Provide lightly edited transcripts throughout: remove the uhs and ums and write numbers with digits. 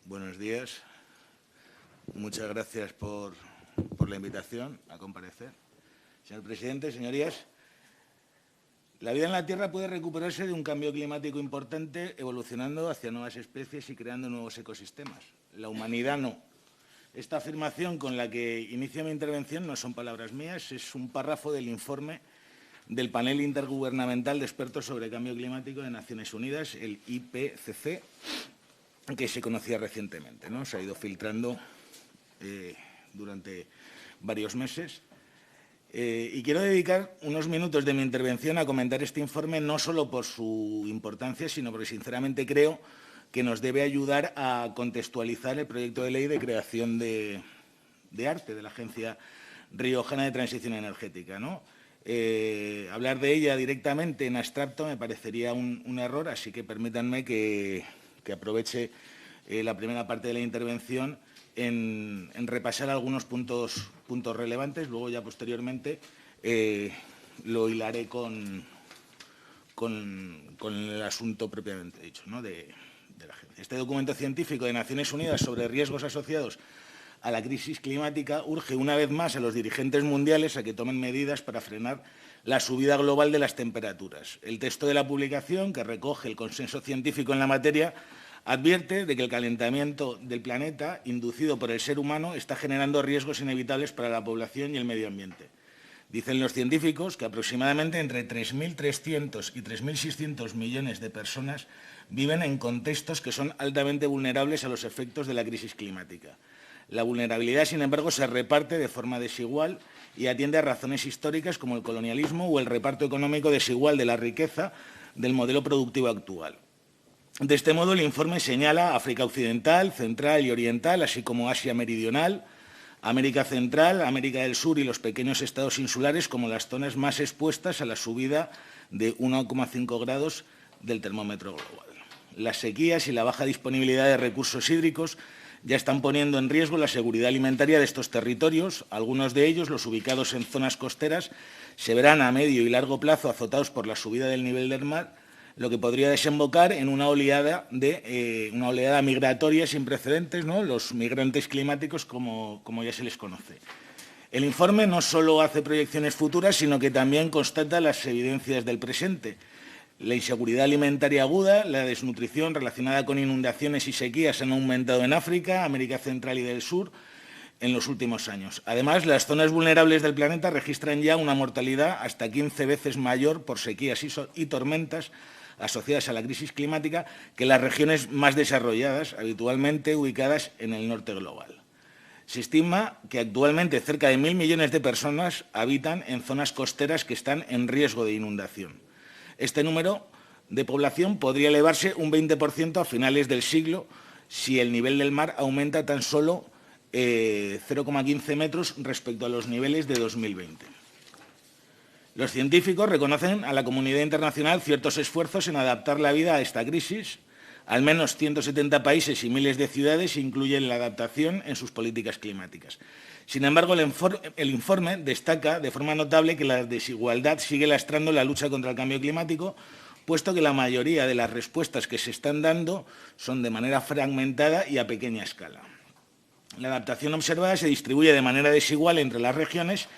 Buenos días. Muchas gracias por la invitación a comparecer. Señor presidente, señorías, la vida en la Tierra puede recuperarse de un cambio climático importante, evolucionando hacia nuevas especies y creando nuevos ecosistemas. La humanidad no. Esta afirmación con la que inicio mi intervención no son palabras mías, es un párrafo del informe del Panel Intergubernamental de Expertos sobre Cambio Climático de Naciones Unidas, el IPCC, que se conocía recientemente, ¿no? Se ha ido filtrando durante varios meses. Y quiero dedicar unos minutos de mi intervención a comentar este informe, no solo por su importancia, sino porque sinceramente creo que nos debe ayudar a contextualizar el proyecto de ley de creación de ARTE, de la Agencia Riojana de Transición Energética, ¿no? Hablar de ella directamente en abstracto me parecería un error, así que permítanme que aproveche la primera parte de la intervención en repasar algunos puntos relevantes. Luego, ya posteriormente, lo hilaré con el asunto propiamente dicho, ¿no?, de la agencia. Este documento científico de Naciones Unidas sobre riesgos asociados a la crisis climática urge una vez más a los dirigentes mundiales a que tomen medidas para frenar la subida global de las temperaturas. El texto de la publicación, que recoge el consenso científico en la materia, advierte de que el calentamiento del planeta, inducido por el ser humano, está generando riesgos inevitables para la población y el medio ambiente. Dicen los científicos que aproximadamente entre 3.300 y 3.600 millones de personas viven en contextos que son altamente vulnerables a los efectos de la crisis climática. La vulnerabilidad, sin embargo, se reparte de forma desigual y atiende a razones históricas como el colonialismo o el reparto económico desigual de la riqueza del modelo productivo actual. De este modo, el informe señala África Occidental, Central y Oriental, así como Asia Meridional, América Central, América del Sur y los pequeños estados insulares como las zonas más expuestas a la subida de 1,5 grados del termómetro global. Las sequías y la baja disponibilidad de recursos hídricos ya están poniendo en riesgo la seguridad alimentaria de estos territorios. Algunos de ellos, los ubicados en zonas costeras, se verán a medio y largo plazo azotados por la subida del nivel del mar, lo que podría desembocar en una oleada migratoria sin precedentes, ¿no?, los migrantes climáticos, como ya se les conoce. El informe no solo hace proyecciones futuras, sino que también constata las evidencias del presente. La inseguridad alimentaria aguda, la desnutrición relacionada con inundaciones y sequías han aumentado en África, América Central y del Sur en los últimos años. Además, las zonas vulnerables del planeta registran ya una mortalidad hasta 15 veces mayor por sequías y tormentas asociadas a la crisis climática que las regiones más desarrolladas, habitualmente ubicadas en el norte global. Se estima que actualmente cerca de 1.000 millones de personas habitan en zonas costeras que están en riesgo de inundación. Este número de población podría elevarse un 20% a finales del siglo si el nivel del mar aumenta tan solo 0,15 metros respecto a los niveles de 2020. Los científicos reconocen a la comunidad internacional ciertos esfuerzos en adaptar la vida a esta crisis. Al menos 170 países y miles de ciudades incluyen la adaptación en sus políticas climáticas. Sin embargo, el informe destaca de forma notable que la desigualdad sigue lastrando la lucha contra el cambio climático, puesto que la mayoría de las respuestas que se están dando son de manera fragmentada y a pequeña escala. La adaptación observada se distribuye de manera desigual entre las regiones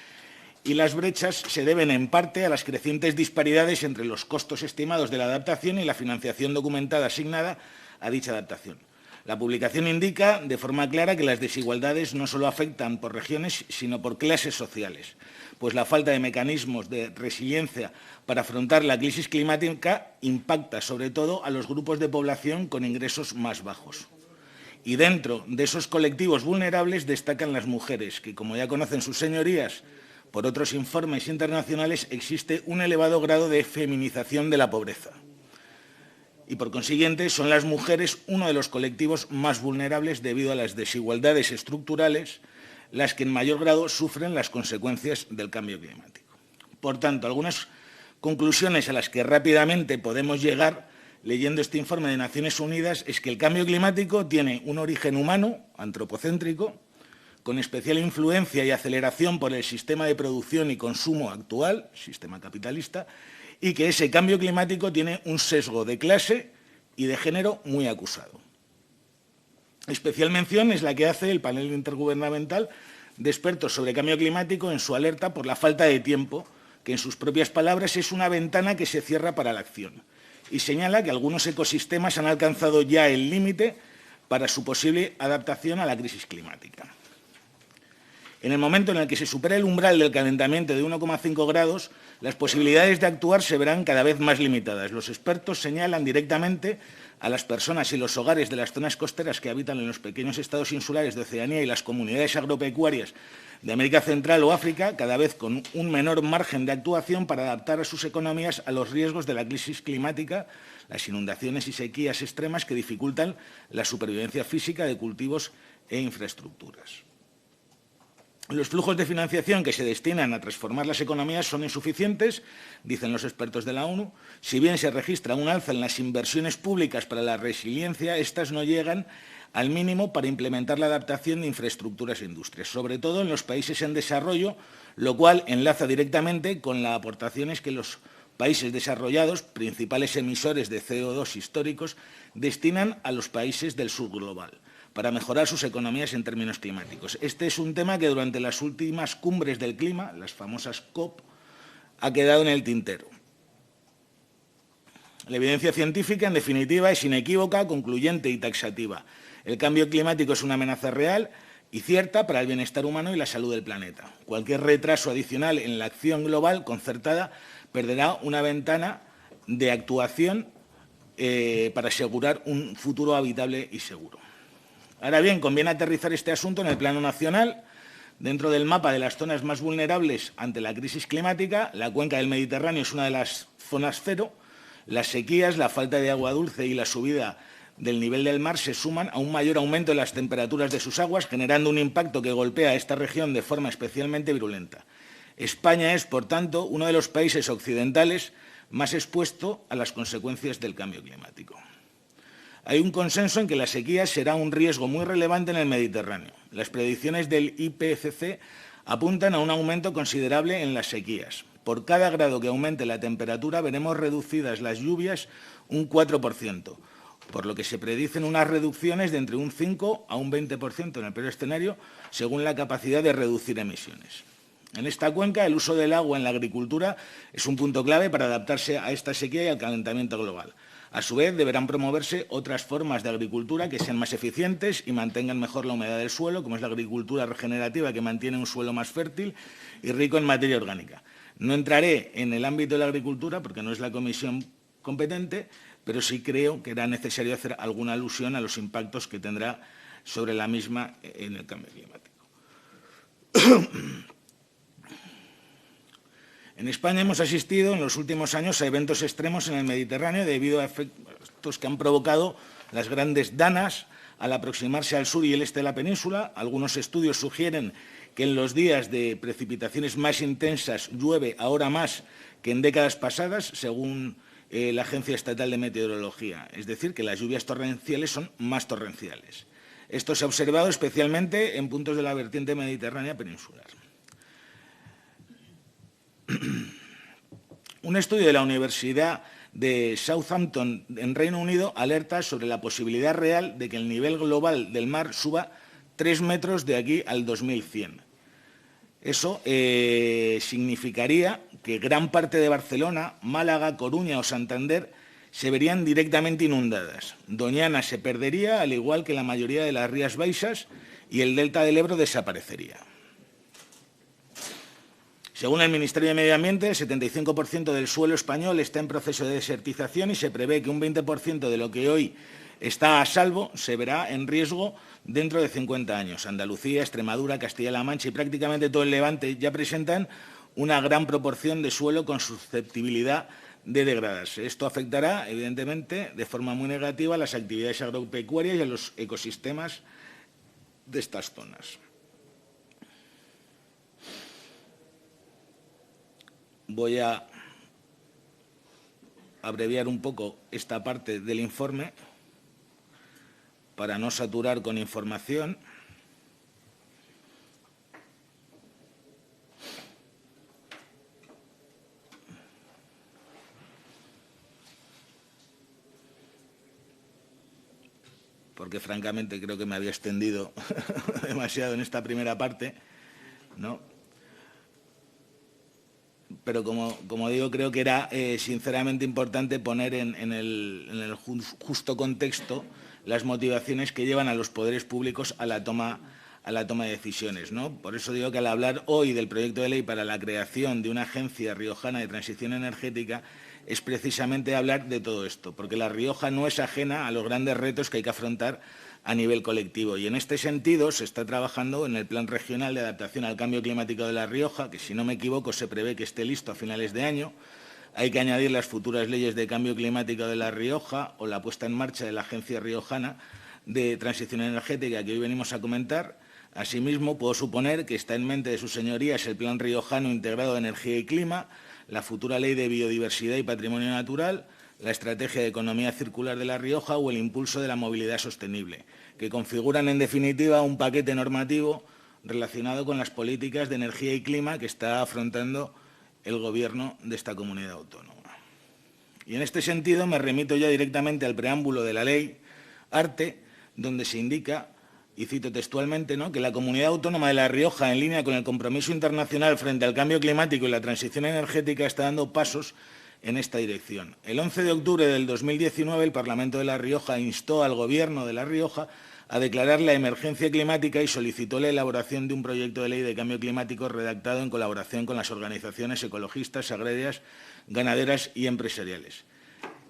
y las brechas se deben en parte a las crecientes disparidades entre los costos estimados de la adaptación y la financiación documentada asignada a dicha adaptación. La publicación indica de forma clara que las desigualdades no solo afectan por regiones, sino por clases sociales, pues la falta de mecanismos de resiliencia para afrontar la crisis climática impacta sobre todo a los grupos de población con ingresos más bajos. Y dentro de esos colectivos vulnerables destacan las mujeres, que, como ya conocen sus señorías, por otros informes internacionales existe un elevado grado de feminización de la pobreza. Y, por consiguiente, son las mujeres uno de los colectivos más vulnerables debido a las desigualdades estructurales, las que en mayor grado sufren las consecuencias del cambio climático. Por tanto, algunas conclusiones a las que rápidamente podemos llegar leyendo este informe de Naciones Unidas es que el cambio climático tiene un origen humano, antropocéntrico, con especial influencia y aceleración por el sistema de producción y consumo actual, sistema capitalista, y que ese cambio climático tiene un sesgo de clase y de género muy acusado. Especial mención es la que hace el panel intergubernamental de expertos sobre cambio climático en su alerta por la falta de tiempo, que en sus propias palabras es una ventana que se cierra para la acción, y señala que algunos ecosistemas han alcanzado ya el límite para su posible adaptación a la crisis climática. En el momento en el que se supere el umbral del calentamiento de 1,5 grados, las posibilidades de actuar se verán cada vez más limitadas. Los expertos señalan directamente a las personas y los hogares de las zonas costeras que habitan en los pequeños estados insulares de Oceanía y las comunidades agropecuarias de América Central o África, cada vez con un menor margen de actuación para adaptar a sus economías a los riesgos de la crisis climática, las inundaciones y sequías extremas que dificultan la supervivencia física de cultivos e infraestructuras. Los flujos de financiación que se destinan a transformar las economías son insuficientes, dicen los expertos de la ONU. Si bien se registra un alza en las inversiones públicas para la resiliencia, estas no llegan al mínimo para implementar la adaptación de infraestructuras e industrias, sobre todo en los países en desarrollo, lo cual enlaza directamente con las aportaciones que los países desarrollados, principales emisores de CO2 históricos, destinan a los países del sur global para mejorar sus economías en términos climáticos. Este es un tema que durante las últimas cumbres del clima, las famosas COP, ha quedado en el tintero. La evidencia científica, en definitiva, es inequívoca, concluyente y taxativa. El cambio climático es una amenaza real y cierta para el bienestar humano y la salud del planeta. Cualquier retraso adicional en la acción global concertada perderá una ventana de actuación para asegurar un futuro habitable y seguro. Ahora bien, conviene aterrizar este asunto en el plano nacional. Dentro del mapa de las zonas más vulnerables ante la crisis climática, la cuenca del Mediterráneo es una de las zonas cero. Las sequías, la falta de agua dulce y la subida del nivel del mar se suman a un mayor aumento de las temperaturas de sus aguas, generando un impacto que golpea a esta región de forma especialmente virulenta. España es, por tanto, uno de los países occidentales más expuesto a las consecuencias del cambio climático. Hay un consenso en que la sequía será un riesgo muy relevante en el Mediterráneo. Las predicciones del IPCC apuntan a un aumento considerable en las sequías. Por cada grado que aumente la temperatura veremos reducidas las lluvias un 4%, por lo que se predicen unas reducciones de entre un 5 a un 20% en el peor escenario, según la capacidad de reducir emisiones. En esta cuenca, el uso del agua en la agricultura es un punto clave para adaptarse a esta sequía y al calentamiento global. A su vez, deberán promoverse otras formas de agricultura que sean más eficientes y mantengan mejor la humedad del suelo, como es la agricultura regenerativa, que mantiene un suelo más fértil y rico en materia orgánica. No entraré en el ámbito de la agricultura porque no es la comisión competente, pero sí creo que era necesario hacer alguna alusión a los impactos que tendrá sobre la misma en el cambio climático. En España hemos asistido en los últimos años a eventos extremos en el Mediterráneo debido a efectos que han provocado las grandes danas al aproximarse al sur y el este de la península. Algunos estudios sugieren que en los días de precipitaciones más intensas llueve ahora más que en décadas pasadas, según la Agencia Estatal de Meteorología. Es decir, que las lluvias torrenciales son más torrenciales. Esto se ha observado especialmente en puntos de la vertiente mediterránea peninsular. Un estudio de la Universidad de Southampton, en Reino Unido, alerta sobre la posibilidad real de que el nivel global del mar suba 3 metros de aquí al 2100. Eso significaría que gran parte de Barcelona, Málaga, Coruña o Santander se verían directamente inundadas. Doñana se perdería, al igual que la mayoría de las Rías Baixas, y el delta del Ebro desaparecería. Según el Ministerio de Medio Ambiente, el 75% del suelo español está en proceso de desertización y se prevé que un 20% de lo que hoy está a salvo se verá en riesgo dentro de 50 años. Andalucía, Extremadura, Castilla-La Mancha y prácticamente todo el Levante ya presentan una gran proporción de suelo con susceptibilidad de degradarse. Esto afectará, evidentemente, de forma muy negativa a las actividades agropecuarias y a los ecosistemas de estas zonas. Voy a abreviar un poco esta parte del informe para no saturar con información. porque francamente creo que me había extendido demasiado en esta primera parte, ¿no? Pero como digo, creo que era sinceramente importante poner en el justo contexto las motivaciones que llevan a los poderes públicos a la toma de decisiones, ¿no? Por eso digo que al hablar hoy del proyecto de ley para la creación de una agencia riojana de transición energética es precisamente hablar de todo esto, porque La Rioja no es ajena a los grandes retos que hay que afrontar a nivel colectivo. Y en este sentido se está trabajando en el Plan Regional de Adaptación al Cambio Climático de La Rioja, que si no me equivoco se prevé que esté listo a finales de año. Hay que añadir las futuras leyes de cambio climático de La Rioja o la puesta en marcha de la Agencia Riojana de Transición Energética que hoy venimos a comentar. Asimismo, puedo suponer que está en mente de sus señorías el Plan Riojano Integrado de Energía y Clima, la futura Ley de Biodiversidad y Patrimonio Natural, la Estrategia de Economía Circular de La Rioja o el impulso de la movilidad sostenible, que configuran, en definitiva, un paquete normativo relacionado con las políticas de energía y clima que está afrontando el Gobierno de esta comunidad autónoma. Y en este sentido me remito ya directamente al preámbulo de la Ley ARTE, donde se indica, y cito textualmente, ¿no?, que la Comunidad Autónoma de La Rioja, en línea con el compromiso internacional frente al cambio climático y la transición energética, está dando pasos en esta dirección. El 11 de octubre del 2019, el Parlamento de La Rioja instó al Gobierno de La Rioja a declarar la emergencia climática y solicitó la elaboración de un proyecto de ley de cambio climático redactado en colaboración con las organizaciones ecologistas, agrarias, ganaderas y empresariales.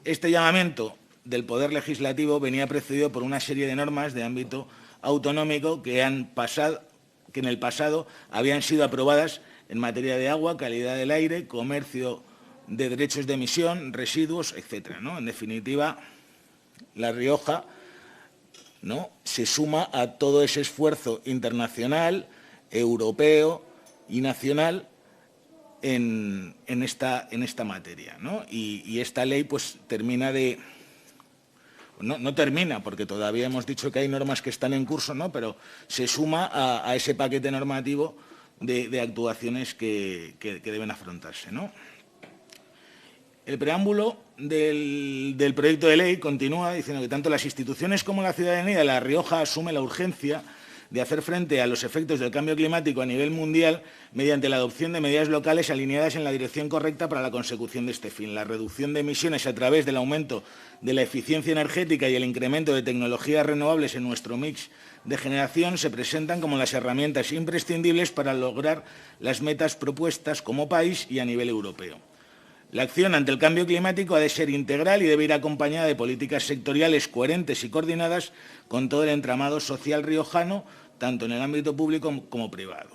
Este llamamiento del Poder Legislativo venía precedido por una serie de normas de ámbito autonómico que en el pasado habían sido aprobadas en materia de agua, calidad del aire, comercio de derechos de emisión, residuos, etcétera, ¿no? En definitiva, La Rioja, ¿no?, se suma a todo ese esfuerzo internacional, europeo y nacional en esta materia, ¿no? Y esta ley pues termina de... No termina, porque todavía hemos dicho que hay normas que están en curso, ¿no?, pero se suma a ese paquete normativo de actuaciones que deben afrontarse, ¿no? El preámbulo del proyecto de ley continúa diciendo que tanto las instituciones como la ciudadanía de La Rioja asume la urgencia de hacer frente a los efectos del cambio climático a nivel mundial mediante la adopción de medidas locales alineadas en la dirección correcta para la consecución de este fin. La reducción de emisiones a través del aumento de la eficiencia energética y el incremento de tecnologías renovables en nuestro mix de generación se presentan como las herramientas imprescindibles para lograr las metas propuestas como país y a nivel europeo. La acción ante el cambio climático ha de ser integral y debe ir acompañada de políticas sectoriales coherentes y coordinadas con todo el entramado social riojano, tanto en el ámbito público como privado.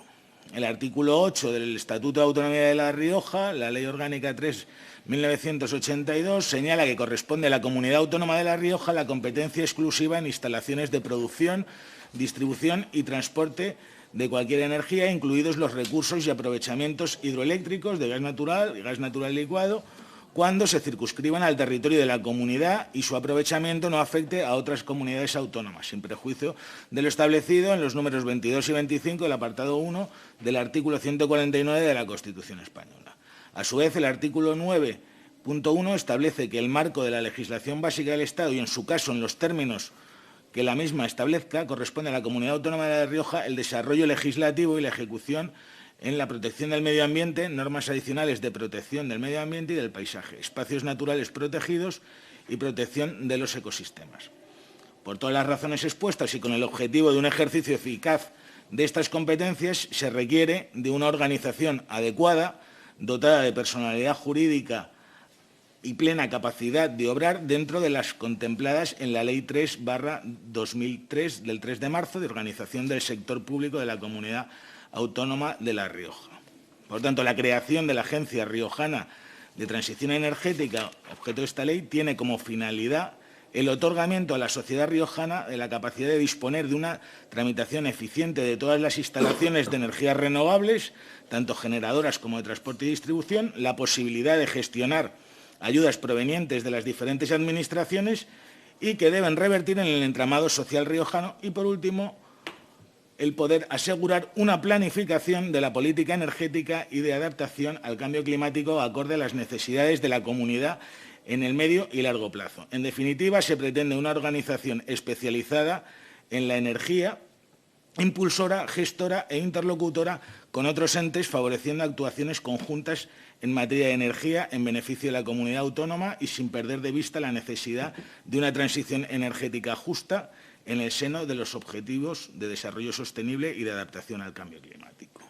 El artículo 8 del Estatuto de Autonomía de La Rioja, la Ley Orgánica 3/1982, señala que corresponde a la Comunidad Autónoma de La Rioja la competencia exclusiva en instalaciones de producción, distribución y transporte de cualquier energía, incluidos los recursos y aprovechamientos hidroeléctricos de gas natural y gas natural licuado, cuando se circunscriban al territorio de la comunidad y su aprovechamiento no afecte a otras comunidades autónomas, sin perjuicio de lo establecido en los números 22 y 25 del apartado 1 del artículo 149 de la Constitución española. A su vez, el artículo 9.1 establece que el marco de la legislación básica del Estado y, en su caso, en los términos que la misma establezca, corresponde a la Comunidad Autónoma de La Rioja el desarrollo legislativo y la ejecución en la protección del medio ambiente, normas adicionales de protección del medio ambiente y del paisaje, espacios naturales protegidos y protección de los ecosistemas. Por todas las razones expuestas y con el objetivo de un ejercicio eficaz de estas competencias, se requiere de una organización adecuada, dotada de personalidad jurídica y plena capacidad de obrar dentro de las contempladas en la Ley 3/2003 del 3 de marzo de organización del sector público de la Comunidad Autónoma de La Rioja. Por tanto, la creación de la Agencia Riojana de Transición Energética, objeto de esta ley, tiene como finalidad el otorgamiento a la sociedad riojana de la capacidad de disponer de una tramitación eficiente de todas las instalaciones de energías renovables, tanto generadoras como de transporte y distribución, la posibilidad de gestionar ayudas provenientes de las diferentes administraciones y que deben revertir en el entramado social riojano y, por último, el poder asegurar una planificación de la política energética y de adaptación al cambio climático acorde a las necesidades de la comunidad en el medio y largo plazo. En definitiva, se pretende una organización especializada en la energía, impulsora, gestora e interlocutora con otros entes, favoreciendo actuaciones conjuntas en materia de energía en beneficio de la comunidad autónoma y sin perder de vista la necesidad de una transición energética justa en el seno de los objetivos de desarrollo sostenible y de adaptación al cambio climático.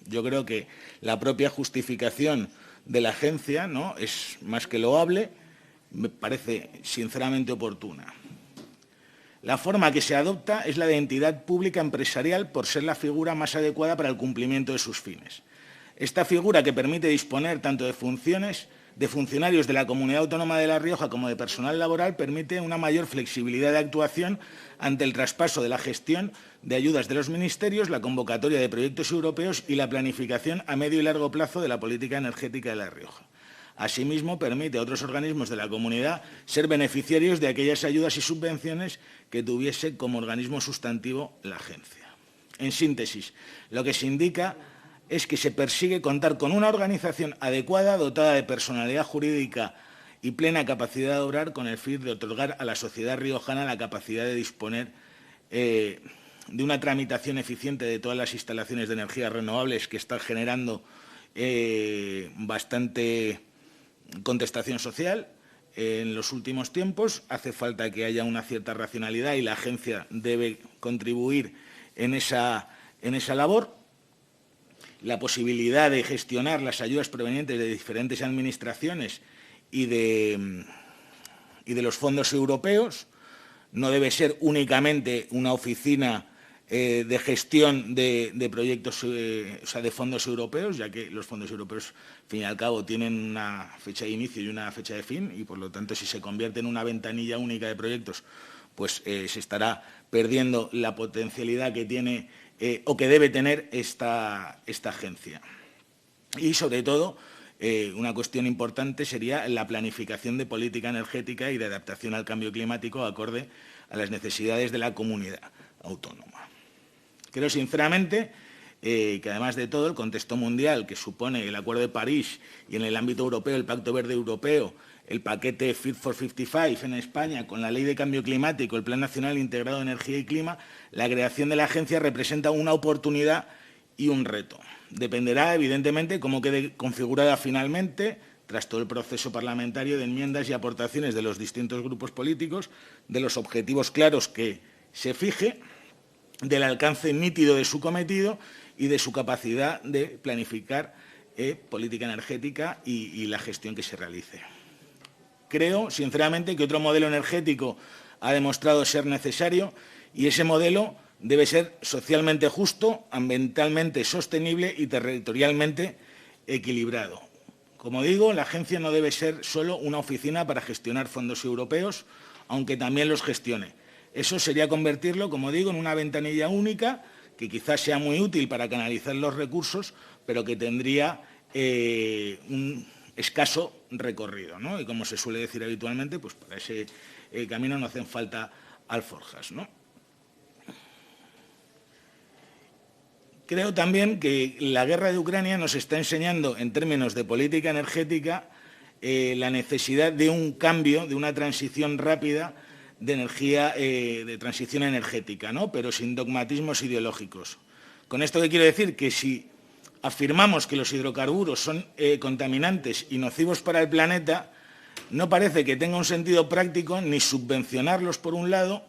Yo creo que la propia justificación de la agencia, ¿no?, es más que loable, me parece sinceramente oportuna. La forma que se adopta es la de entidad pública empresarial por ser la figura más adecuada para el cumplimiento de sus fines. Esta figura, que permite disponer tanto de funcionarios de la Comunidad Autónoma de La Rioja como de personal laboral, permite una mayor flexibilidad de actuación ante el traspaso de la gestión de ayudas de los ministerios, la convocatoria de proyectos europeos y la planificación a medio y largo plazo de la política energética de La Rioja. Asimismo, permite a otros organismos de la comunidad ser beneficiarios de aquellas ayudas y subvenciones que tuviese como organismo sustantivo la agencia. En síntesis, lo que se indica es que se persigue contar con una organización adecuada, dotada de personalidad jurídica y plena capacidad de obrar, con el fin de otorgar a la sociedad riojana la capacidad de disponer de una tramitación eficiente de todas las instalaciones de energías renovables que están generando bastante contestación social en los últimos tiempos. Hace falta que haya una cierta racionalidad y la agencia debe contribuir en esa labor. La posibilidad de gestionar las ayudas provenientes de diferentes administraciones y de los fondos europeos. No debe ser únicamente una oficina de gestión de proyectos, o sea, de fondos europeos, ya que los fondos europeos, al fin y al cabo, tienen una fecha de inicio y una fecha de fin, y por lo tanto, si se convierte en una ventanilla única de proyectos, pues se estará perdiendo la potencialidad que tiene o que debe tener esta agencia. Y, sobre todo, una cuestión importante sería la planificación de política energética y de adaptación al cambio climático acorde a las necesidades de la comunidad autónoma. Creo sinceramente que, además de todo, el contexto mundial que supone el Acuerdo de París y, en el ámbito europeo, el Pacto Verde Europeo, el paquete Fit for 55 en España, con la Ley de Cambio Climático, el Plan Nacional Integrado de Energía y Clima, la creación de la agencia representa una oportunidad y un reto. Dependerá, evidentemente, cómo quede configurada finalmente, tras todo el proceso parlamentario de enmiendas y aportaciones de los distintos grupos políticos, de los objetivos claros que se fije, del alcance nítido de su cometido y de su capacidad de planificar política energética y la gestión que se realice. Creo, sinceramente, que otro modelo energético ha demostrado ser necesario, y ese modelo debe ser socialmente justo, ambientalmente sostenible y territorialmente equilibrado. Como digo, la agencia no debe ser solo una oficina para gestionar fondos europeos, aunque también los gestione. Eso sería convertirlo, como digo, en una ventanilla única que quizás sea muy útil para canalizar los recursos, pero que tendría un escaso recorrido, ¿no? Y, como se suele decir habitualmente, pues para ese camino no hacen falta alforjas, ¿no? Creo también que la guerra de Ucrania nos está enseñando, en términos de política energética, la necesidad de un cambio, de una transición rápida de energía, de transición energética, ¿no?, pero sin dogmatismos ideológicos. ¿Con esto qué quiero decir? Que si afirmamos que los hidrocarburos son contaminantes y nocivos para el planeta, no parece que tenga un sentido práctico ni subvencionarlos por un lado,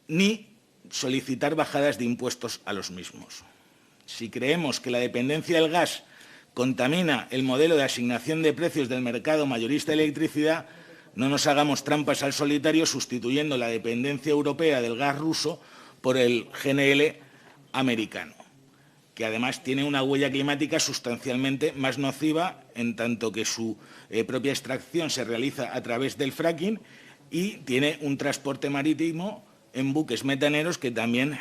ni solicitar bajadas de impuestos a los mismos. Si creemos que la dependencia del gas contamina el modelo de asignación de precios del mercado mayorista de electricidad, no nos hagamos trampas al solitario sustituyendo la dependencia europea del gas ruso por el GNL americano, que además tiene una huella climática sustancialmente más nociva, en tanto que su propia extracción se realiza a través del fracking y tiene un transporte marítimo en buques metaneros que también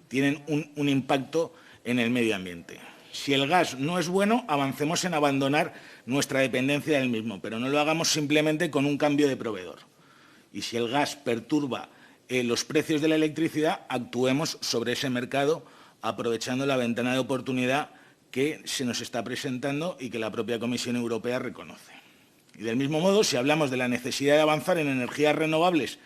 tienen un impacto en el medio ambiente. Si el gas no es bueno, avancemos en abandonar nuestra dependencia del mismo, pero no lo hagamos simplemente con un cambio de proveedor. Y si el gas perturba los precios de la electricidad, actuemos sobre ese mercado, aprovechando la ventana de oportunidad que se nos está presentando y que la propia Comisión Europea reconoce. Y del mismo modo, si hablamos de la necesidad de avanzar en energías renovables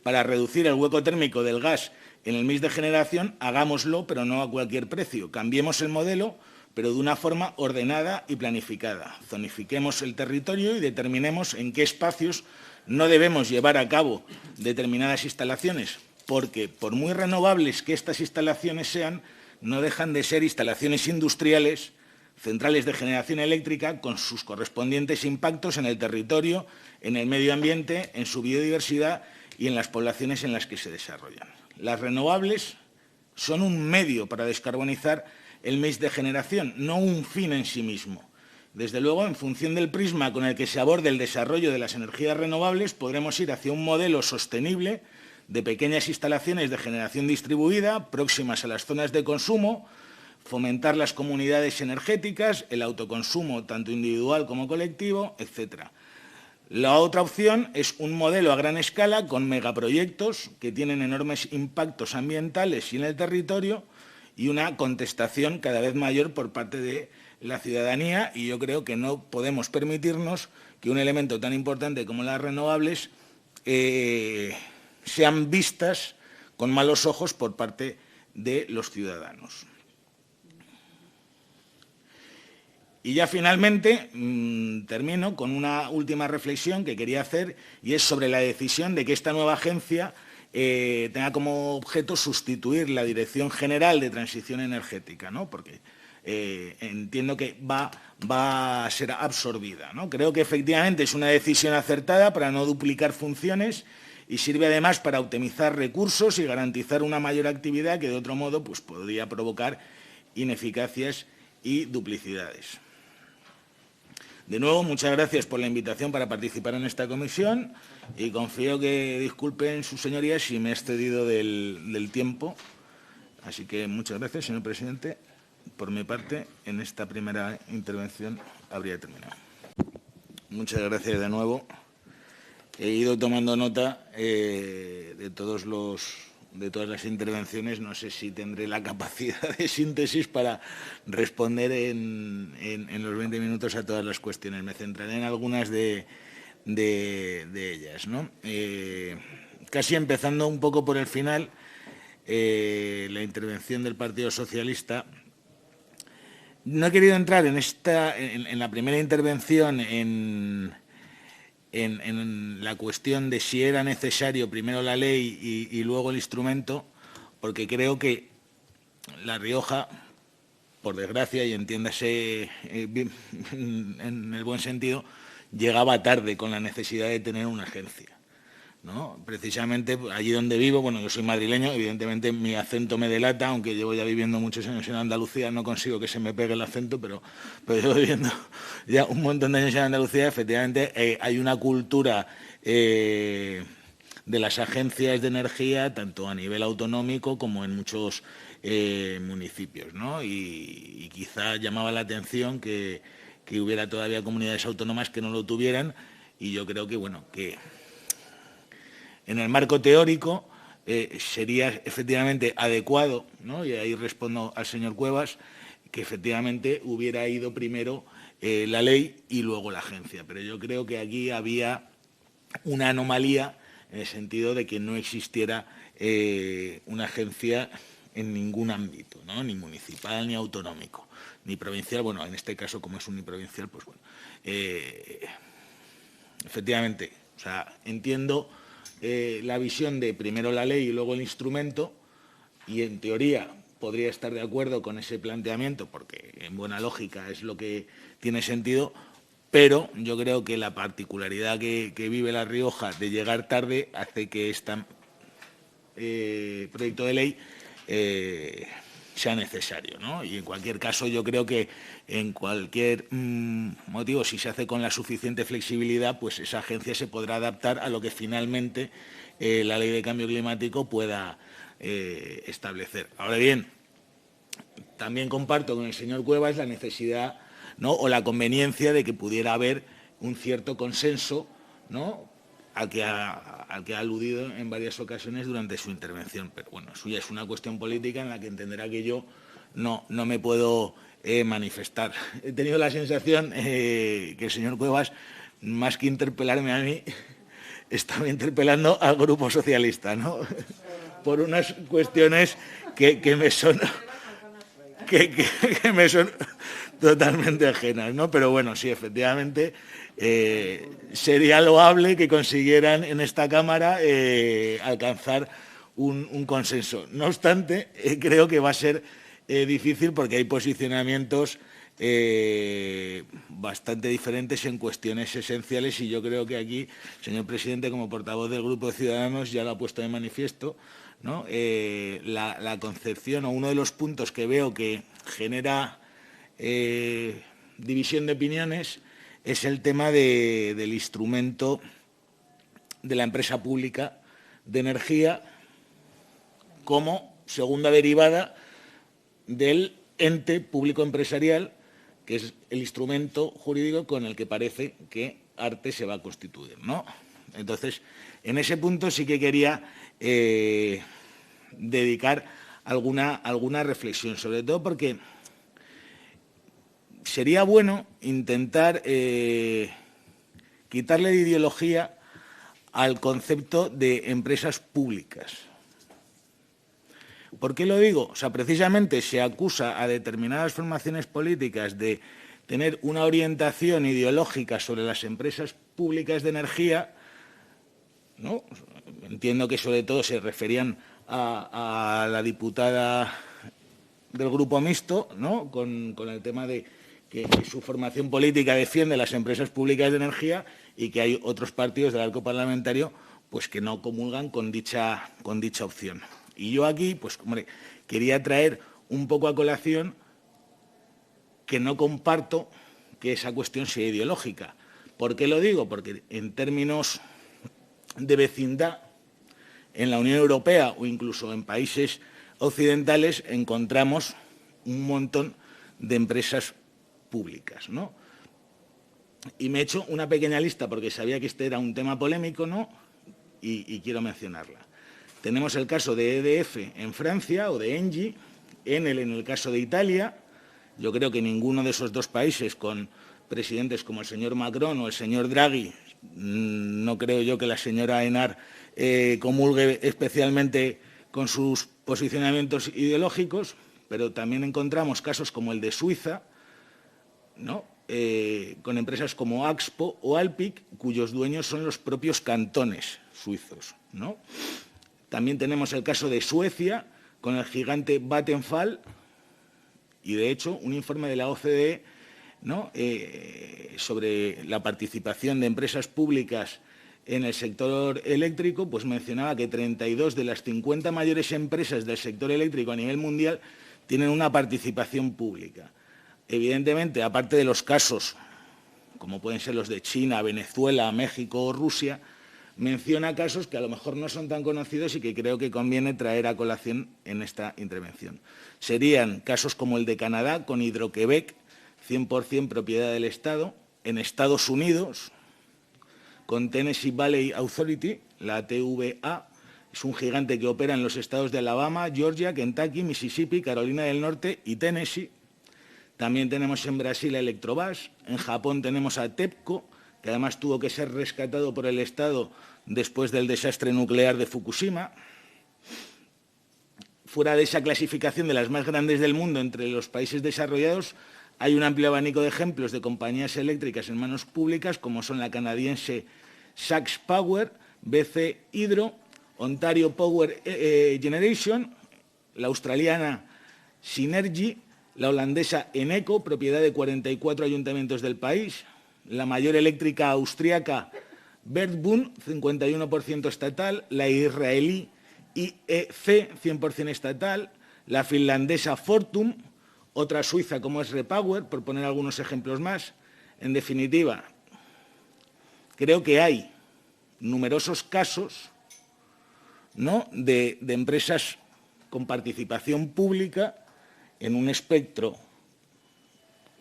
para reducir el hueco térmico del gas en el mix de generación, hagámoslo, pero no a cualquier precio. Cambiemos el modelo, pero de una forma ordenada y planificada. Zonifiquemos el territorio y determinemos en qué espacios no debemos llevar a cabo determinadas instalaciones, porque por muy renovables que estas instalaciones sean, no dejan de ser instalaciones industriales, centrales de generación eléctrica, con sus correspondientes impactos en el territorio, en el medio ambiente, en su biodiversidad y en las poblaciones en las que se desarrollan. Las renovables son un medio para descarbonizar el mix de generación, no un fin en sí mismo. Desde luego, en función del prisma con el que se aborde el desarrollo de las energías renovables, podremos ir hacia un modelo sostenible de pequeñas instalaciones de generación distribuida, próximas a las zonas de consumo, fomentar las comunidades energéticas, el autoconsumo tanto individual como colectivo, etc. La otra opción es un modelo a gran escala con megaproyectos que tienen enormes impactos ambientales y en el territorio y una contestación cada vez mayor por parte de la ciudadanía, y yo creo que no podemos permitirnos que un elemento tan importante como las renovables sean vistas con malos ojos por parte de los ciudadanos. Y ya finalmente termino con una última reflexión que quería hacer, y es sobre la decisión de que esta nueva agencia tenga como objeto sustituir la Dirección General de Transición Energética, ¿no? Porque entiendo que va a ser absorbida, ¿no? Creo que efectivamente es una decisión acertada para no duplicar funciones y sirve además para optimizar recursos y garantizar una mayor actividad que de otro modo pues, podría provocar ineficacias y duplicidades. De nuevo, muchas gracias por la invitación para participar en esta comisión y confío que disculpen sus señorías si me he excedido del tiempo. Así que muchas gracias, señor presidente. Por mi parte, en esta primera intervención habría terminado. Muchas gracias de nuevo. He ido tomando nota de todas las intervenciones. No sé si tendré la capacidad de síntesis para responder en los 20 minutos a todas las cuestiones. Me centraré en algunas de ellas, ¿no? Casi empezando un poco por el final, la intervención del Partido Socialista. No he querido entrar en la primera intervención en la cuestión de si era necesario primero la ley y luego el instrumento, porque creo que La Rioja, por desgracia, y entiéndase en el buen sentido, llegaba tarde con la necesidad de tener una agencia, ¿no? Precisamente allí donde vivo, bueno, yo soy madrileño, evidentemente mi acento me delata, aunque llevo ya viviendo muchos años en Andalucía, no consigo que se me pegue el acento, pero llevo viviendo ya un montón de años en Andalucía. Efectivamente hay una cultura de las agencias de energía, tanto a nivel autonómico como en muchos municipios, ¿no? Y quizá llamaba la atención que hubiera todavía comunidades autónomas que no lo tuvieran, y yo creo que, bueno, que en el marco teórico sería efectivamente adecuado, ¿no? Y ahí respondo al señor Cuevas, que efectivamente hubiera ido primero la ley y luego la agencia. Pero yo creo que aquí había una anomalía en el sentido de que no existiera una agencia en ningún ámbito, ¿no? Ni municipal, ni autonómico, ni provincial. Bueno, en este caso, como es uniprovincial, pues bueno. Efectivamente, o sea, entiendo la visión de primero la ley y luego el instrumento, y en teoría podría estar de acuerdo con ese planteamiento porque en buena lógica es lo que tiene sentido, pero yo creo que la particularidad que vive La Rioja de llegar tarde hace que este proyecto de ley sea necesario, ¿no? Y en cualquier caso yo creo que en cualquier motivo, si se hace con la suficiente flexibilidad, pues esa agencia se podrá adaptar a lo que finalmente la ley de cambio climático pueda establecer. Ahora bien, también comparto con el señor Cuevas la necesidad, ¿no?, o la conveniencia de que pudiera haber un cierto consenso, ¿no?, al que ha aludido en varias ocasiones durante su intervención. Pero bueno, eso ya es una cuestión política en la que entenderá que yo no me puedo manifestar. He tenido la sensación que el señor Cuevas más que interpelarme a mí, estaba interpelando al Grupo Socialista, ¿no? Por unas cuestiones que me son totalmente ajenas, ¿no? Pero bueno, sí, efectivamente, sería loable que consiguieran en esta Cámara alcanzar un consenso. No obstante, creo que va a ser difícil porque hay posicionamientos bastante diferentes en cuestiones esenciales y yo creo que aquí, señor presidente, como portavoz del Grupo de Ciudadanos, ya lo ha puesto de manifiesto, ¿no? La concepción o uno de los puntos que veo que genera división de opiniones es el tema del instrumento de la empresa pública de energía como segunda derivada del ente público empresarial, que es el instrumento jurídico con el que parece que ARTE se va a constituir, ¿no? Entonces, en ese punto sí que quería dedicar alguna reflexión, sobre todo porque sería bueno intentar quitarle de ideología al concepto de empresas públicas. ¿Por qué lo digo? O sea, precisamente se acusa a determinadas formaciones políticas de tener una orientación ideológica sobre las empresas públicas de energía, ¿no? Entiendo que sobre todo se referían a la diputada del Grupo Mixto, ¿no? Con el tema de que su formación política defiende las empresas públicas de energía y que hay otros partidos del arco parlamentario pues, que no comulgan con dicha opción. Y yo aquí, pues, hombre, quería traer un poco a colación que no comparto que esa cuestión sea ideológica. ¿Por qué lo digo? Porque en términos de vecindad, en la Unión Europea o incluso en países occidentales encontramos un montón de empresas públicas, ¿no? Y me he hecho una pequeña lista porque sabía que este era un tema polémico, ¿no? Y quiero mencionarla. Tenemos el caso de EDF en Francia o de Engie, Enel en el caso de Italia. Yo creo que ninguno de esos dos países con presidentes como el señor Macron o el señor Draghi, no creo yo que la señora Enar comulgue especialmente con sus posicionamientos ideológicos, pero también encontramos casos como el de Suiza, ¿no? Con empresas como Axpo o Alpic, cuyos dueños son los propios cantones suizos, ¿no? También tenemos el caso de Suecia, con el gigante Vattenfall, y de hecho un informe de la OCDE, ¿no? Sobre la participación de empresas públicas en el sector eléctrico, pues mencionaba que 32 de las 50 mayores empresas del sector eléctrico a nivel mundial tienen una participación pública. Evidentemente, aparte de los casos, como pueden ser los de China, Venezuela, México o Rusia, menciona casos que a lo mejor no son tan conocidos y que creo que conviene traer a colación en esta intervención. Serían casos como el de Canadá, con Hydro-Québec, 100% propiedad del Estado, en Estados Unidos, con Tennessee Valley Authority, la TVA, es un gigante que opera en los estados de Alabama, Georgia, Kentucky, Mississippi, Carolina del Norte y Tennessee. También tenemos en Brasil a Electrobras, en Japón tenemos a TEPCO, que además tuvo que ser rescatado por el Estado después del desastre nuclear de Fukushima. Fuera de esa clasificación de las más grandes del mundo entre los países desarrollados, hay un amplio abanico de ejemplos de compañías eléctricas en manos públicas, como son la canadiense Sax Power, BC Hydro, Ontario Power Generation, la australiana Synergy, la holandesa Eneco, propiedad de 44 ayuntamientos del país, la mayor eléctrica austríaca Vertbund, 51% estatal, la israelí IEC, 100% estatal, la finlandesa Fortum, otra suiza como es Repower, por poner algunos ejemplos más. En definitiva, creo que hay numerosos casos, ¿no?, de empresas con participación pública en un espectro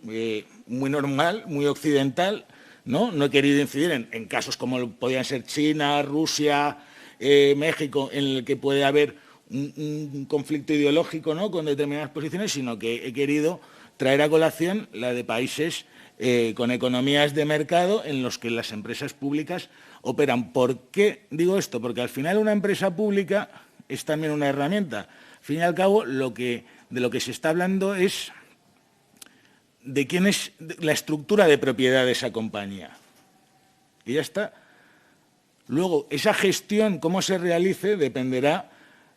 muy normal, muy occidental, ¿no? No he querido incidir en casos como podían ser China, Rusia, México, en el que puede haber un conflicto ideológico, ¿no?, con determinadas posiciones, sino que he querido traer a colación la de países con economías de mercado en los que las empresas públicas operan. ¿Por qué digo esto? Porque al final una empresa pública es también una herramienta. Al fin y al cabo, de lo que se está hablando es de quién es la estructura de propiedad de esa compañía. Y ya está. Luego, esa gestión, cómo se realice, dependerá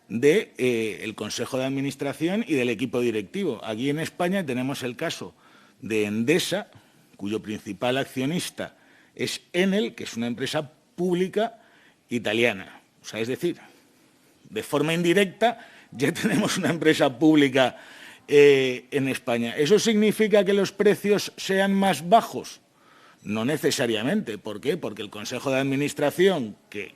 del Consejo de Administración y del equipo directivo. Aquí en España tenemos el caso de Endesa, cuyo principal accionista es Enel, que es una empresa pública italiana. O sea, es decir, de forma indirecta ya tenemos una empresa pública en España. ¿Eso significa que los precios sean más bajos? No necesariamente. ¿Por qué? Porque el Consejo de Administración que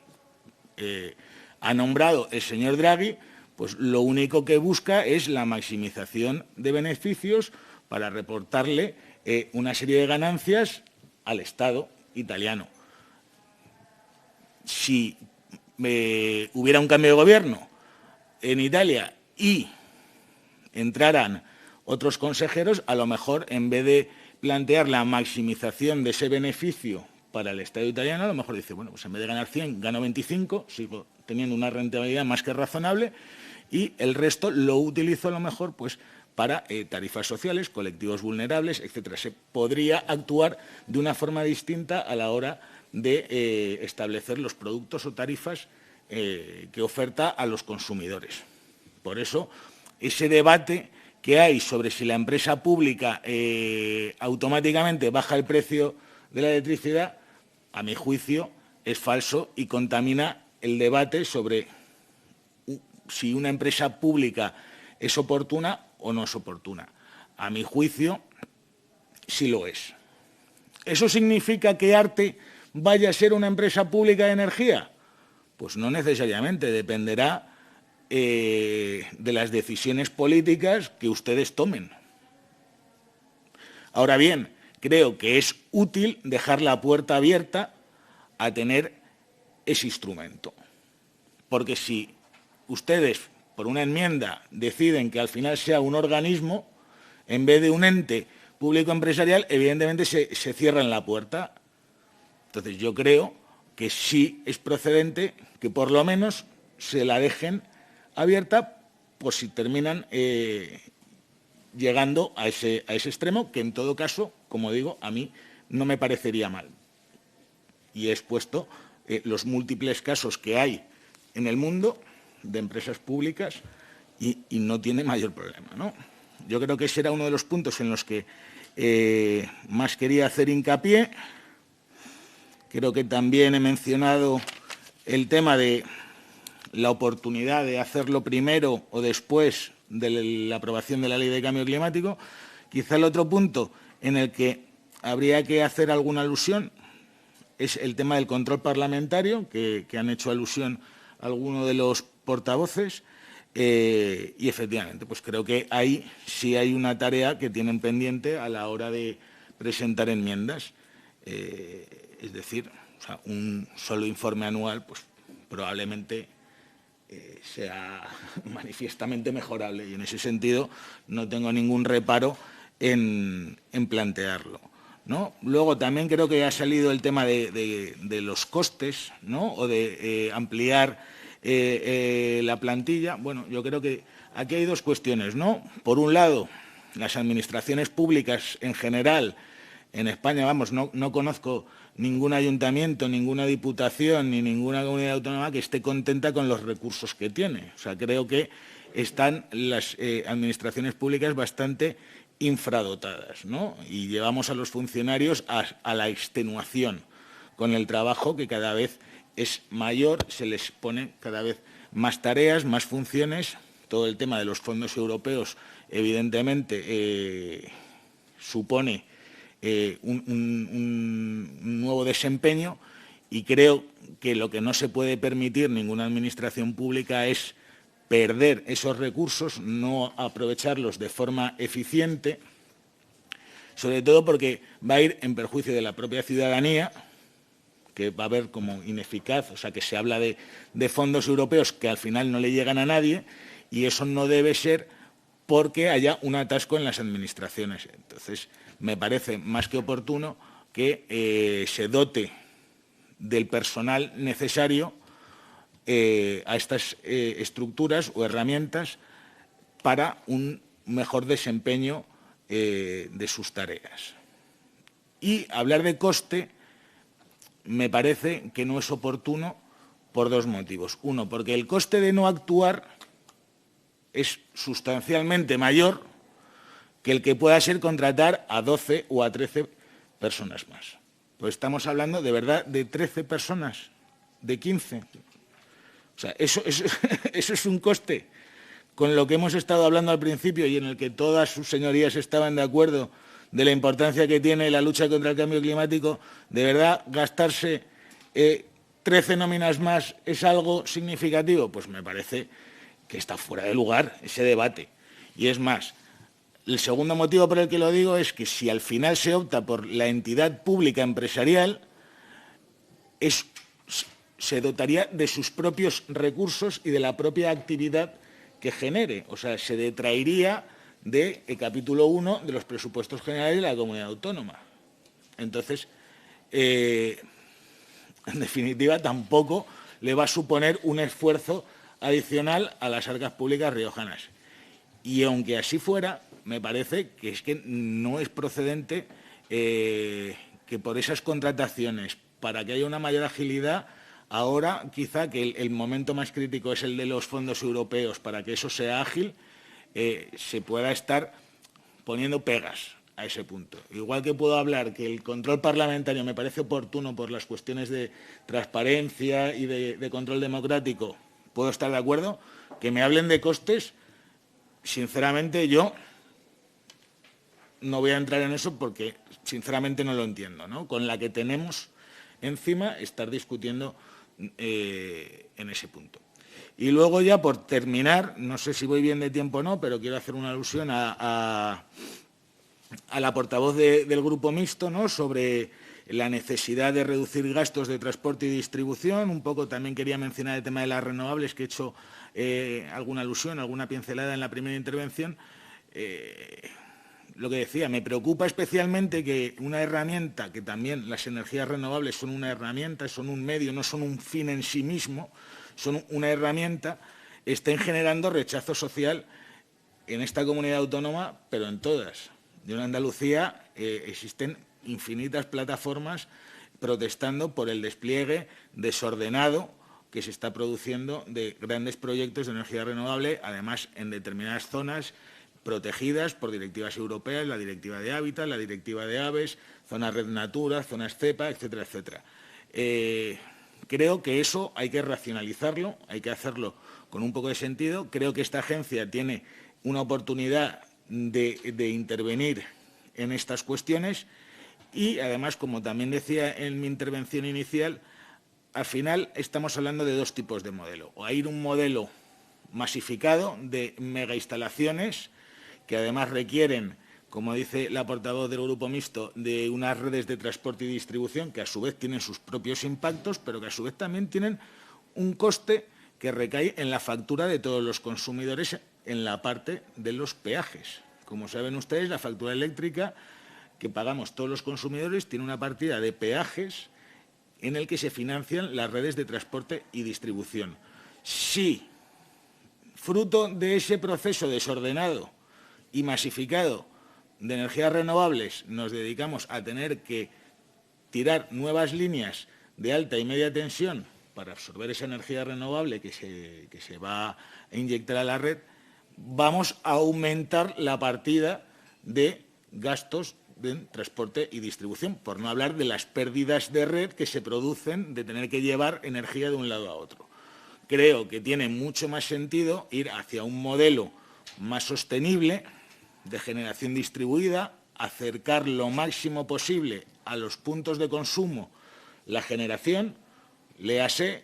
ha nombrado el señor Draghi, pues lo único que busca es la maximización de beneficios para reportarle una serie de ganancias al Estado italiano. Si hubiera un cambio de gobierno en Italia y entraran otros consejeros, a lo mejor en vez de plantear la maximización de ese beneficio para el Estado italiano, a lo mejor dice, bueno, pues en vez de ganar 100, gano 25, sigo teniendo una rentabilidad más que razonable y el resto lo utilizo a lo mejor pues para tarifas sociales, colectivos vulnerables, etcétera. Se podría actuar de una forma distinta a la hora de establecer los productos o tarifas que oferta a los consumidores. Por eso, ese debate que hay sobre si la empresa pública automáticamente baja el precio de la electricidad, a mi juicio, es falso y contamina el debate sobre si una empresa pública es oportuna o no es oportuna. A mi juicio, sí lo es. ¿Eso significa que Arte vaya a ser una empresa pública de energía? Pues no necesariamente, dependerá de las decisiones políticas que ustedes tomen. Ahora bien, creo que es útil dejar la puerta abierta a tener ese instrumento. Porque si ustedes, por una enmienda, deciden que al final sea un organismo, en vez de un ente público empresarial, evidentemente se cierran la puerta. Entonces yo creo que sí es procedente que por lo menos se la dejen abierta por si terminan llegando a ese extremo, que en todo caso, como digo, a mí no me parecería mal. Y he expuesto los múltiples casos que hay en el mundo de empresas públicas y no tiene mayor problema, ¿no? Yo creo que ese era uno de los puntos en los que más quería hacer hincapié. Creo que también he mencionado el tema de la oportunidad de hacerlo primero o después de la aprobación de la Ley de Cambio Climático. Quizá el otro punto en el que habría que hacer alguna alusión es el tema del control parlamentario, que han hecho alusión algunos de los portavoces, y efectivamente, pues creo que ahí sí hay una tarea que tienen pendiente a la hora de presentar enmiendas. Es decir, o sea, un solo informe anual, pues probablemente sea manifiestamente mejorable y en ese sentido no tengo ningún reparo en plantearlo, ¿no? Luego también creo que ha salido el tema de los costes, ¿no? O de ampliar la plantilla. Bueno, yo creo que aquí hay dos cuestiones, ¿no? Por un lado, las administraciones públicas en general en España, vamos, no conozco ningún ayuntamiento, ninguna diputación ni ninguna comunidad autónoma que esté contenta con los recursos que tiene. O sea, creo que están las administraciones públicas bastante infradotadas, ¿no? Y llevamos a los funcionarios a la extenuación con el trabajo que cada vez es mayor, se les pone cada vez más tareas, más funciones. Todo el tema de los fondos europeos, evidentemente, supone un nuevo desempeño y creo que lo que no se puede permitir ninguna administración pública es perder esos recursos, no aprovecharlos de forma eficiente, sobre todo porque va a ir en perjuicio de la propia ciudadanía, que va a ver como ineficaz, o sea, que se habla de fondos europeos que al final no le llegan a nadie y eso no debe ser porque haya un atasco en las administraciones. Entonces, me parece más que oportuno que se dote del personal necesario a estas estructuras o herramientas para un mejor desempeño de sus tareas. Y hablar de coste me parece que no es oportuno por dos motivos. Uno, porque el coste de no actuar es sustancialmente mayor que el que pueda ser contratar a 12 o a 13 personas más. Pues estamos hablando de verdad de 13 personas, de 15. O sea, eso es un coste con lo que hemos estado hablando al principio y en el que todas sus señorías estaban de acuerdo de la importancia que tiene la lucha contra el cambio climático. ¿De verdad gastarse 13 nóminas más es algo significativo? Pues me parece que está fuera de lugar ese debate. Y es más, el segundo motivo por el que lo digo es que si al final se opta por la entidad pública empresarial, se dotaría de sus propios recursos y de la propia actividad que genere. O sea, se detraería del capítulo 1 de los presupuestos generales de la comunidad autónoma. Entonces, en definitiva, tampoco le va a suponer un esfuerzo adicional a las arcas públicas riojanas. Y aunque así fuera, me parece que es que no es procedente que por esas contrataciones, para que haya una mayor agilidad, ahora quizá que el momento más crítico es el de los fondos europeos, para que eso sea ágil, se pueda estar poniendo pegas a ese punto. Igual que puedo hablar que el control parlamentario me parece oportuno por las cuestiones de transparencia y de control democrático, puedo estar de acuerdo. Que me hablen de costes, sinceramente yo no voy a entrar en eso porque sinceramente no lo entiendo, ¿no? Con la que tenemos encima estar discutiendo en ese punto. Y luego ya por terminar, no sé si voy bien de tiempo o no, pero quiero hacer una alusión a la portavoz del Grupo Mixto, ¿no?, sobre la necesidad de reducir gastos de transporte y distribución. Un poco también quería mencionar el tema de las renovables, que he hecho alguna alusión, alguna pincelada en la primera intervención. Lo que decía, me preocupa especialmente que una herramienta, que también las energías renovables son una herramienta, son un medio, no son un fin en sí mismo, son una herramienta, estén generando rechazo social en esta comunidad autónoma, pero en todas. En Andalucía existen infinitas plataformas protestando por el despliegue desordenado que se está produciendo de grandes proyectos de energía renovable, además en determinadas zonas protegidas por directivas europeas, la Directiva de Hábitat, la Directiva de Aves, zonas Red Natura, zonas CEPA, etcétera, etcétera. Creo que eso hay que racionalizarlo, hay que hacerlo con un poco de sentido. Creo que esta agencia tiene una oportunidad de intervenir en estas cuestiones y, además, como también decía en mi intervención inicial, al final estamos hablando de dos tipos de modelo. O hay un modelo masificado de megainstalaciones que además requieren, como dice la portavoz del Grupo Mixto, de unas redes de transporte y distribución que a su vez tienen sus propios impactos, pero que a su vez también tienen un coste que recae en la factura de todos los consumidores en la parte de los peajes. Como saben ustedes, la factura eléctrica que pagamos todos los consumidores tiene una partida de peajes en el que se financian las redes de transporte y distribución. Si, fruto de ese proceso desordenado y masificado de energías renovables, nos dedicamos a tener que tirar nuevas líneas de alta y media tensión para absorber esa energía renovable que se va a inyectar a la red, vamos a aumentar la partida de gastos de transporte y distribución, por no hablar de las pérdidas de red que se producen de tener que llevar energía de un lado a otro. Creo que tiene mucho más sentido ir hacia un modelo más sostenible de generación distribuida, acercar lo máximo posible a los puntos de consumo la generación, léase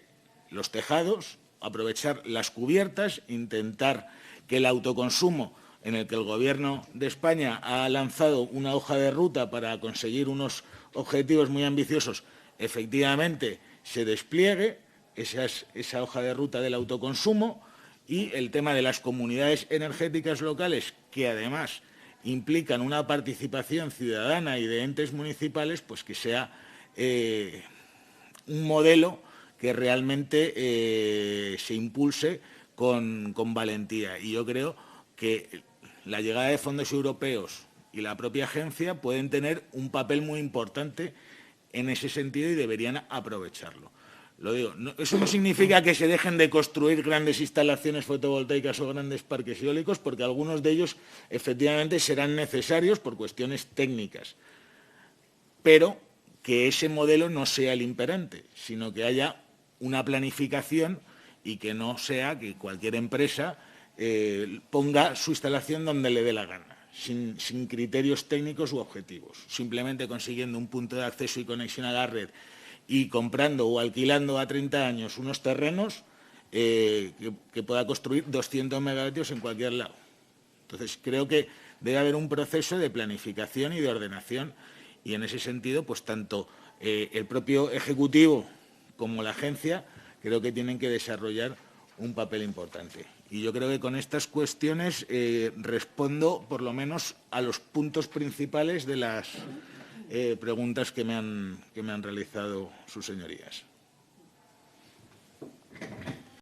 los tejados, aprovechar las cubiertas, intentar que el autoconsumo, en el que el Gobierno de España ha lanzado una hoja de ruta para conseguir unos objetivos muy ambiciosos, efectivamente se despliegue esa hoja de ruta del autoconsumo, y el tema de las comunidades energéticas locales, que además implican una participación ciudadana y de entes municipales, pues que sea un modelo que realmente se impulse con valentía. Y yo creo que la llegada de fondos europeos y la propia agencia pueden tener un papel muy importante en ese sentido y deberían aprovecharlo. Lo digo, eso no significa que se dejen de construir grandes instalaciones fotovoltaicas o grandes parques eólicos, porque algunos de ellos efectivamente serán necesarios por cuestiones técnicas, pero que ese modelo no sea el imperante, sino que haya una planificación y que no sea que cualquier empresa ponga su instalación donde le dé la gana, sin criterios técnicos u objetivos, simplemente consiguiendo un punto de acceso y conexión a la red y comprando o alquilando a 30 años unos terrenos que pueda construir 200 megavatios en cualquier lado. Entonces, creo que debe haber un proceso de planificación y de ordenación y, en ese sentido, pues tanto el propio Ejecutivo como la agencia creo que tienen que desarrollar un papel importante. Y yo creo que con estas cuestiones respondo, por lo menos, a los puntos principales de las preguntas que me han realizado sus señorías.